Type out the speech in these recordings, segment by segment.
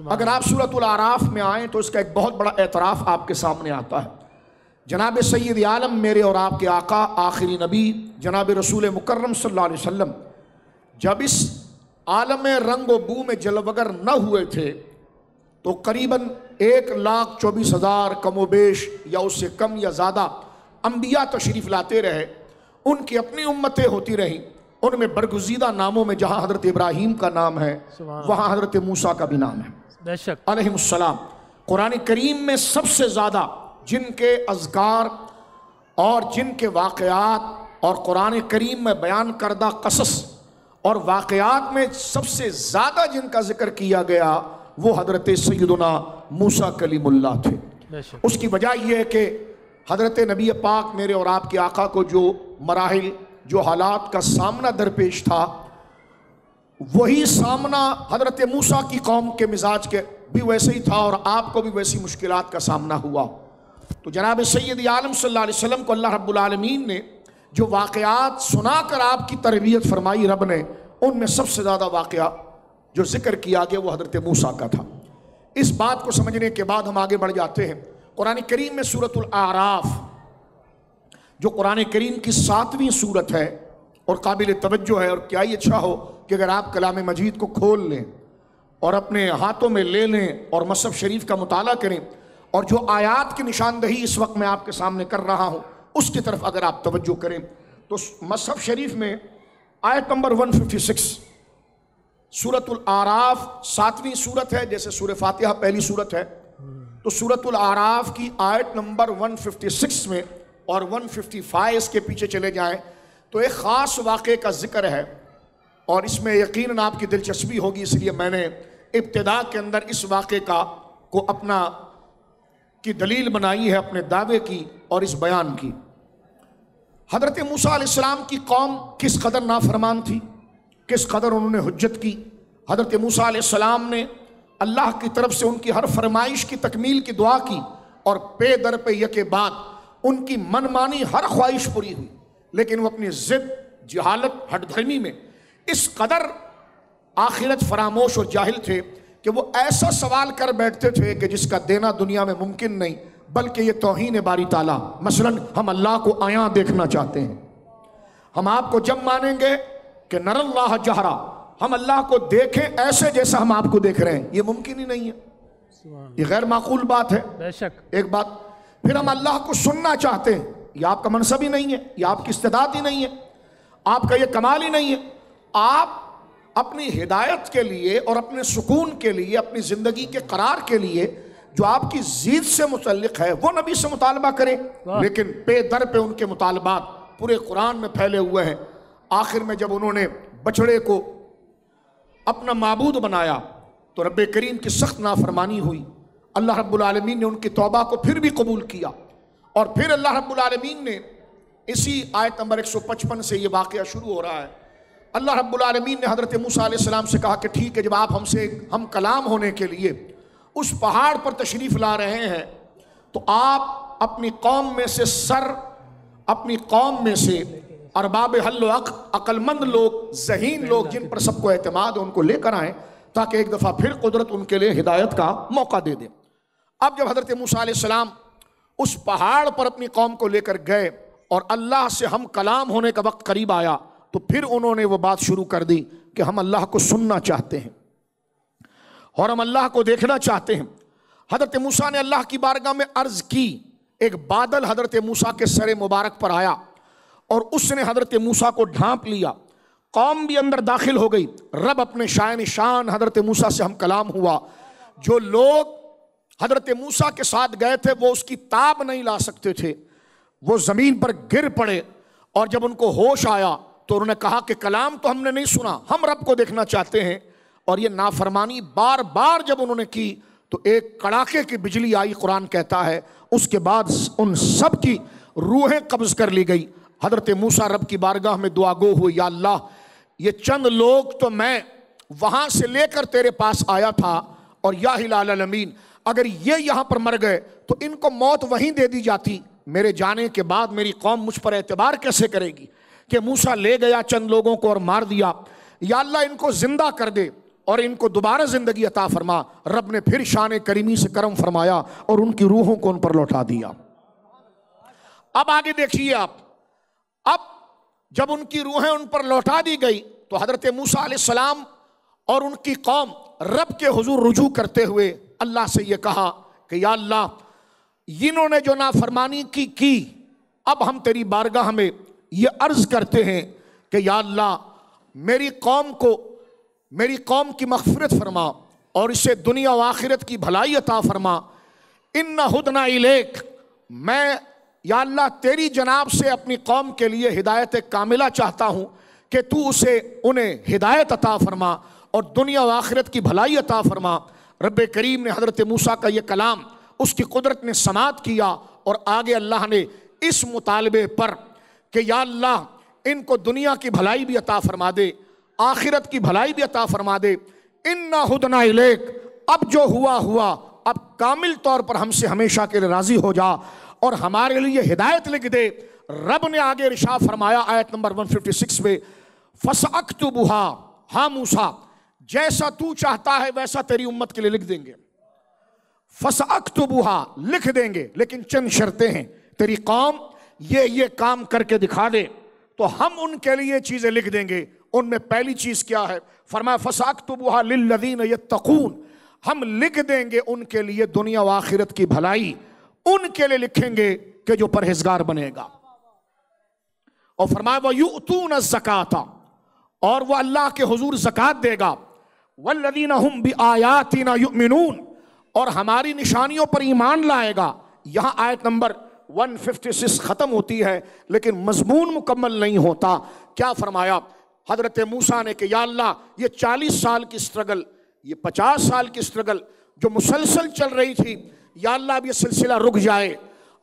اگر آپ سورۃ الاعراف میں آئیں تو اس کا ایک بہت بڑا اعتراف آپ کے سامنے آتا ہے۔ جناب سید عالم میرے اور آپ کے آقا آخری نبی جناب رسول مکرم صلی اللہ علیہ وسلم جب اس عالم رنگ و بو میں جلوگر نہ ہوئے تھے تو قریباً 1,24,000 کم و بیش یا اس سے کم یا زیادہ انبیاء تشریف لاتے رہے، ان کی اپنی امتیں ہوتی رہیں، ان میں برگزیدہ ناموں میں جہاں حضرت ابراہیم کا نام ہے وہاں حضرت موسیٰ کا بھی نام ہے بے شک علیہ السلام۔ قرآن کریم میں سب سے زیادہ جن کے اذکار اور جن کے واقعات اور قرآن کریم میں بیان کردہ قصص اور واقعات میں سب سے زیادہ جن کا ذکر کیا گیا وہ حضرت سیدنا موسیٰ کلیم اللہ تھے۔ بے شک اس کی وجہ یہ ہے کہ حضرت نبی پاک میرے اور آپ کے آقا کو جو مراحل جو حالات کا سامنا درپیش تھا وہی سامنا حضرت موسیٰ کی قوم کے مزاج کے بھی ویسے ہی تھا اور آپ کو بھی ویسی مشکلات کا سامنا ہوا۔ تو جناب سید عالم صلی اللہ علیہ وسلم کو اللہ رب العالمین نے جو واقعات سنا کر آپ کی تربیت فرمائی رب نے، ان میں سب سے زیادہ واقعہ جو ذکر کیا گیا وہ حضرت موسیٰ کا تھا۔ اس بات کو سمجھنے کے بعد ہم آگے بڑھ جاتے ہیں۔ قرآن کریم میں سورۃ الاعراف جو قرآن کریم کی 7ویں سورت ہے اور قابل توجہ ہے، اور کیا ہی اچھا ہو کہ اگر آپ کلام مجید کو کھول لیں اور اپنے ہاتھوں میں لے لیں اور مصحف شریف کا مطالعہ کریں اور جو آیات کی نشاندہی اس وقت میں آپ کے سامنے کر رہا ہوں اس کی طرف اگر آپ توجہ کریں تو مصحف شریف میں آیت نمبر 156 سورۃ الاعراف 7ویں سورت ہے، جیسے سورہ فاتحہ پہلی سورت ہے، تو سورۃ الاعراف کی آیت نمبر 156 میں اور 155 اس کے پیچھے چلے جائیں تو ایک خاص واقعے کا ذکر ہے، اور اس میں یقیناً آپ کی دلچسپی ہوگی، اس لیے میں نے ابتدا کے اندر اس واقعے کو اپنا کی دلیل بنائی ہے اپنے دعوے کی اور اس بیان کی۔ حضرت موسیٰ علیہ السلام کی قوم کس قدر نافرمان تھی، کس قدر انہوں نے حجت کی۔ حضرت موسیٰ علیہ السلام نے اللہ کی طرف سے ان کی ہر فرمائش کی تکمیل کی دعا کی اور پے در پہ یکے بعد ان کی من مانی ہر خواہش پوری ہوئی، لیکن وہ اپنی ضد، جہالت، ہٹ دھرمی میں اس قدر آخرت فراموش اور جاہل تھے کہ وہ ایسا سوال کر بیٹھتے تھے کہ جس کا دینا دنیا میں ممکن نہیں، بلکہ یہ توہین باری تعالیٰ۔ مثلاً ہم اللہ کو عیاں دیکھنا چاہتے ہیں، ہم آپ کو جب مانیں گے کہ نر اللہ جہرا، ہم اللہ کو دیکھیں ایسے جیسا ہم آپ کو دیکھ رہے ہیں، یہ ممکن ہی نہیں ہے، یہ غیر معقول بات ہے۔ بے شک ایک بات، پھر ہم اللہ کو سننا چاہتے ہیں، یہ آپ کا منصب ہی نہیں ہے، یہ آپ کی استعداد ہی نہیں ہے، آپ کا یہ کمال ہی نہیں ہے۔ آپ اپنی ہدایت کے لیے اور اپنے سکون کے لیے، اپنی زندگی کے قرار کے لیے جو آپ کی ذات سے متعلق ہے وہ نبی سے مطالبہ کریں، لیکن پے در پہ ان کے مطالبات پورے قرآن میں پھیلے ہوئے ہیں۔ آخر میں جب انہوں نے بچڑے کو اپنا معبود بنایا تو رب کریم کی سخت نافرمانی ہوئی، اللہ رب العالمین نے ان کی توبہ کو پھر بھی قبول کیا، اور پھر اللہ رب العالمین نے اسی آیت نمبر 155 سے یہ واقعہ شروع ہو رہا ہے۔ اللہ رب العالمین نے حضرت موسیٰ علیہ السلام سے کہا کہ ٹھیک ہے، جب آپ ہم کلام ہونے کے لیے اس پہاڑ پر تشریف لا رہے ہیں تو آپ اپنی قوم میں سے اپنی قوم میں سے ارباب حل و عقل مند لوگ، ذہین لوگ جن پر سب کو اعتماد ہے ان کو لے کر آئیں تاکہ ایک دفعہ پھر قدرت ان کے لیے ہدایت کا موقع دے دے۔ اب جب حضرت موسیٰ علیہ السلام اس پہاڑ پر اپنی قوم کو لے کر گئے اور اللہ سے ہم کلام ہونے کا وقت قریب آیا تو پھر انہوں نے وہ بات شروع کر دی کہ ہم اللہ کو سننا چاہتے ہیں اور ہم اللہ کو دیکھنا چاہتے ہیں۔ حضرت موسیٰ نے اللہ کی بارگاہ میں عرض کی، ایک بادل حضرت موسیٰ کے سر مبارک پر آیا اور اس نے حضرت موسیٰ کو ڈھانپ لیا، قوم بھی اندر داخل ہو گئی۔ رب اپنے شائن شان حضرت موسیٰ سے ہم کلام ہوا۔ جو لوگ حضرت موسیٰ کے ساتھ گئے تھے وہ اس کی تاب نہیں لا سکتے تھے، وہ زمین پر گر پڑے، اور جب ان کو ہوش آیا تو انہوں نے کہا کہ کلام تو ہم نے نہیں سنا، ہم رب کو دیکھنا چاہتے ہیں۔ اور یہ نافرمانی بار بار جب انہوں نے کی تو ایک کڑاکے کی بجلی آئی، قرآن کہتا ہے، اس کے بعد ان سب کی روحیں قبض کر لی گئی۔ حضرت موسیٰ رب کی بارگاہ میں دعا گو ہوئے، یا اللہ یہ چند لوگ تو میں وہاں سے لے کر تیرے پاس آیا تھا، اور یا ہلال الامین اگر یہ یہاں پر مر گئے تو ان کو موت وہیں دے دی جاتی، میرے جانے کے بعد میری قوم مجھ پر اعتبار کیسے کرے گی کہ موسیٰ لے گیا چند لوگوں کو اور مار دیا۔ یا اللہ ان کو زندہ کر دے۔ اور ان کو دوبارہ زندگی عطا فرما. رب نے پھر شان کریمی سے کرم فرمایا اور ان کی روحوں کو ان پر لوٹا دیا. اب آگے دیکھیے آپ, اب جب ان کی روحیں ان پر لوٹا دی گئی تو حضرت موسیٰ علیہ السلام اور ان کی قوم رب کے حضور رجوع کرتے ہوئے اللہ سے یہ کہا کہ یا اللہ, انہوں نے جو نافرمانی کی اب ہم تیری بارگاہ میں یہ عرض کرتے ہیں کہ یا اللہ میری قوم کی مغفرت فرما اور اسے دنیا و آخرت کی بھلائی عطا فرما. ان ہدنا الیک, میں یا اللہ تیری جناب سے اپنی قوم کے لیے ہدایت کاملہ چاہتا ہوں کہ تو انہیں ہدایت عطا فرما اور دنیا و آخرت کی بھلائی عطا فرما. رب کریم نے حضرت موسیٰ کا یہ کلام اس کی قدرت نے سماعت کیا اور آگے اللہ نے اس مطالبے پر کہ یا اللہ ان کو دنیا کی بھلائی بھی عطا فرما دے, آخرت کی بھلائی بھی عطا فرما دے. انا ہدنا الیک, اب جو ہوا اب کامل طور پر ہم سے ہمیشہ کے لیے راضی ہو جا اور ہمارے لیے ہدایت لکھ دے. رب نے آگے ارشاد فرمایا آیت نمبر 156 میں, فَسَأَكْتُبُهَا, ہاں موسیٰ جیسا تو چاہتا ہے ویسا تیری امت کے لیے لکھ دیں گے. فَسَأَكْتُبُهَا, لکھ دیں گے, لیکن چند شرطیں ہیں. تیری قوم یہ کام کر کے دکھا دے تو ہم ان کے لیے چیزیں لکھ دیں گے. ان میں پہلی چیز کیا ہے؟ فرمایا فَسَأَكْتُبُهَا لِلَّذِينَ يَتَّقُونَ, ہم لکھ دیں گے ان کے لیے دنیا و آخرت کی بھلائی, ان کے لیے لکھیں گے کہ جو پرہیزگار بنے گا. اور فرمایا وَيُؤْتُونَ الزَّكَاةَ, اور وہ اللہ کے حضور زکوٰۃ دے گا. وَالَّذِينَ هُمْ بِآيَاتِنَا يُؤْمِنُونَ, اور ہماری نشانیوں پر ایمان لائے گا. یہاں آیت نمبر 156 ختم ہوتی ہے لیکن مضمون مکمل نہیں ہوتا. کیا فرمایا حضرت موسیٰ نے کہ یا اللہ یہ 40 سال کی سٹرگل, یہ 50 سال کی سٹرگل جو مسلسل چل رہی تھی, یا اللہ اب یہ سلسلہ رک جائے,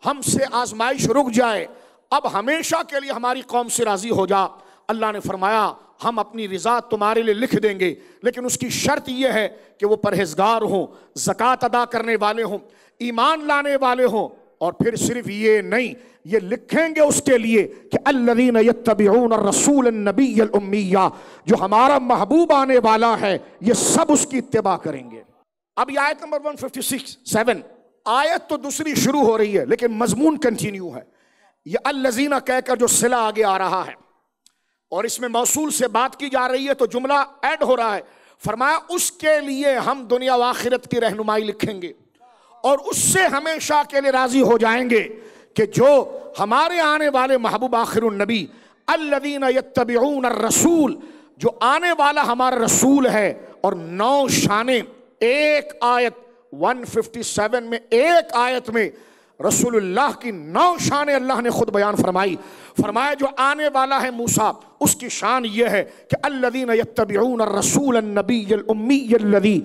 ہم سے آزمائش رک جائے, اب ہمیشہ کے لیے ہماری قوم سے راضی ہو جا. اللہ نے فرمایا ہم اپنی رضا تمہارے لیے لکھ دیں گے, لیکن اس کی شرط یہ ہے کہ وہ پرہیزگار ہوں, زکوٰۃ ادا کرنے والے ہوں, ایمان لانے والے ہوں. اور پھر صرف یہ نہیں, یہ لکھیں گے اس کے لیے کہ الذین یتبعون الرسول النبی الامی, جو ہمارا محبوب آنے والا ہے یہ سب اس کی اتباع کریں گے. اب یہ آیت نمبر 156 آیت تو دوسری شروع ہو رہی ہے لیکن مضمون کنٹینیو ہے. یہ الذین کہہ کر جو صلہ آگے آ رہا ہے اور اس میں موصول سے بات کی جا رہی ہے تو جملہ ایڈ ہو رہا ہے. فرمایا اس کے لیے ہم دنیا و آخرت کی رہنمائی لکھیں گے اور اس سے ہمیشہ کے لیے راضی ہو جائیں گے کہ جو ہمارے آنے والے محبوب آخر النبی الذین یتبعون الرسول, جو آنے والا ہمارا رسول ہے. اور 9 شانیں ایک آیت 157 میں, ایک آیت میں رسول اللہ کی 9 شانیں اللہ نے خود بیان فرمائی. فرمایا جو آنے والا ہے موسیٰ اس کی شان یہ ہے کہ الذین یتبعون الرسول النبی الامی الذی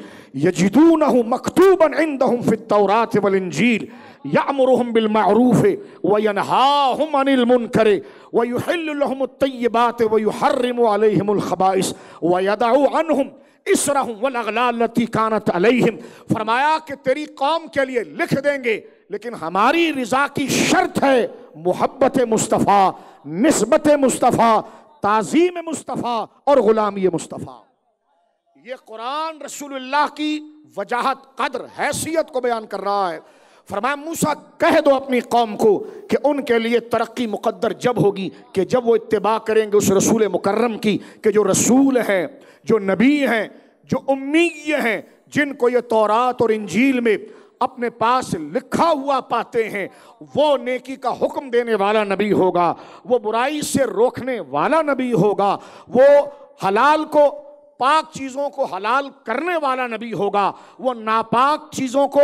یجدونہ مکتوبا عندہم فی التوراۃ والانجیل یأمرہم بالمعروف وینہاہم عن المنکر ویحل لہم الطیبات ویحرم علیہم الخبائث ویدع عنہم اسرہم والاغلال التی کانت علیہم. فرمایا کہ تیری قوم کے لیے لکھ دیں گے لیکن ہماری رضا کی شرط ہے محبت مصطفیٰ, نسبت مصطفیٰ, تعظیم مصطفیٰ اور غلامی مصطفیٰ. یہ قرآن رسول اللہ کی وجاہت, قدر, حیثیت کو بیان کر رہا ہے. فرمایا موسیٰ کہہ دو اپنی قوم کو کہ ان کے لیے ترقی مقدر جب ہوگی کہ جب وہ اتباع کریں گے اس رسول مکرم کی کہ جو رسول ہیں, جو نبی ہیں, جو امی ہیں, جن کو یہ تورات اور انجیل میں اپنے پاس لکھا ہوا پاتے ہیں. وہ نیکی کا حکم دینے والا نبی ہوگا, وہ برائی سے روکنے والا نبی ہوگا, وہ حلال کو, پاک چیزوں کو حلال کرنے والا نبی ہوگا, وہ ناپاک چیزوں کو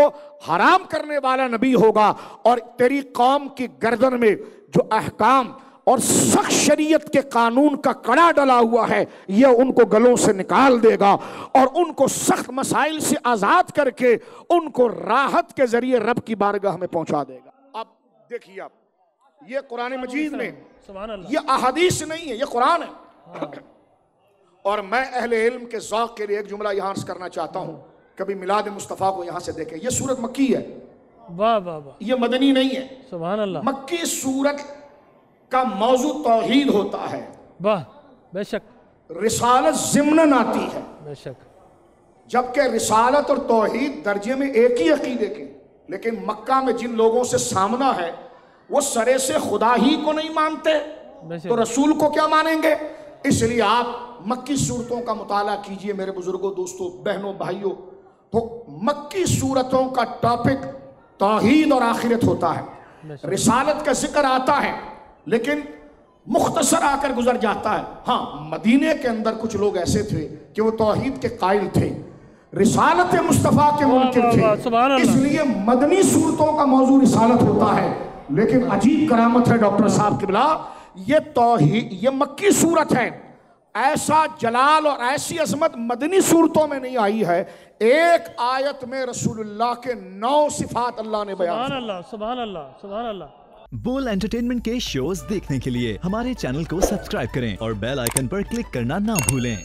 حرام کرنے والا نبی ہوگا. اور تیری قوم کی گردن میں جو احکام اور سخت شریعت کے قانون کا کڑا ڈلا ہوا ہے یہ ان کو گلوں سے نکال دے گا اور ان کو سخت مسائل سے آزاد کر کے ان کو راحت کے ذریعے رب کی بارگاہ میں پہنچا دے گا. اب دیکھیے آپ, یہ قرآن مجید میں, یہ احادیث نہیں ہے, یہ قرآن ہے. اور میں اہل علم کے ذوق کے لیے ایک جملہ یہاں عرض کرنا چاہتا ہوں, کبھی میلاد مصطفیٰ کو یہاں سے دیکھیں. یہ سورت مکی ہے, واہ واہ واہ, یہ مدنی نہیں ہے. سبحان اللہ. مکی سورت کا موضوع توحید ہوتا ہے, واہ, بے شک. رسالت ضمناً آتی ہے, بے شک. جبکہ رسالت اور توحید درجے میں ایک ہی عقیدے کے، لیکن مکہ میں جن لوگوں سے سامنا ہے وہ سرے سے خدا ہی کو نہیں مانتے تو رسول کو کیا مانیں گے؟ اس لیے آپ مکی صورتوں کا مطالعہ کیجئے میرے بزرگوں، دوستوں، بہنوں، بھائیوں۔ تو مکی صورتوں کا ٹاپک توحید اور آخرت ہوتا ہے، رسالت کا ذکر آتا ہے لیکن مختصر آ کر گزر جاتا ہے۔ ہاں، مدینے کے اندر کچھ لوگ ایسے تھے کہ وہ توحید کے قائل تھے، رسالت مصطفیٰ کے منکر تھے، اس لیے مدنی صورتوں کا موضوع رسالت ہوتا ہے۔ لیکن عجیب کرامت ہے ڈاکٹر صاحب قبلہ، یہ توحید، یہ مکی صورت ہے، ایسا جلال اور ایسی عظمت مدنی صورتوں میں نہیں آئی ہے۔ ایک آیت میں رسول اللہ کے 9 صفات اللہ نے بیان سبحان اللہ، سبحان اللہ، سبحان اللہ۔ بول انٹرٹینمنٹ کے شوز دیکھنے کے لیے ہمارے چینل کو سبسکرائب کریں اور بیل آئیکن پر کلک کرنا نہ بھولیں۔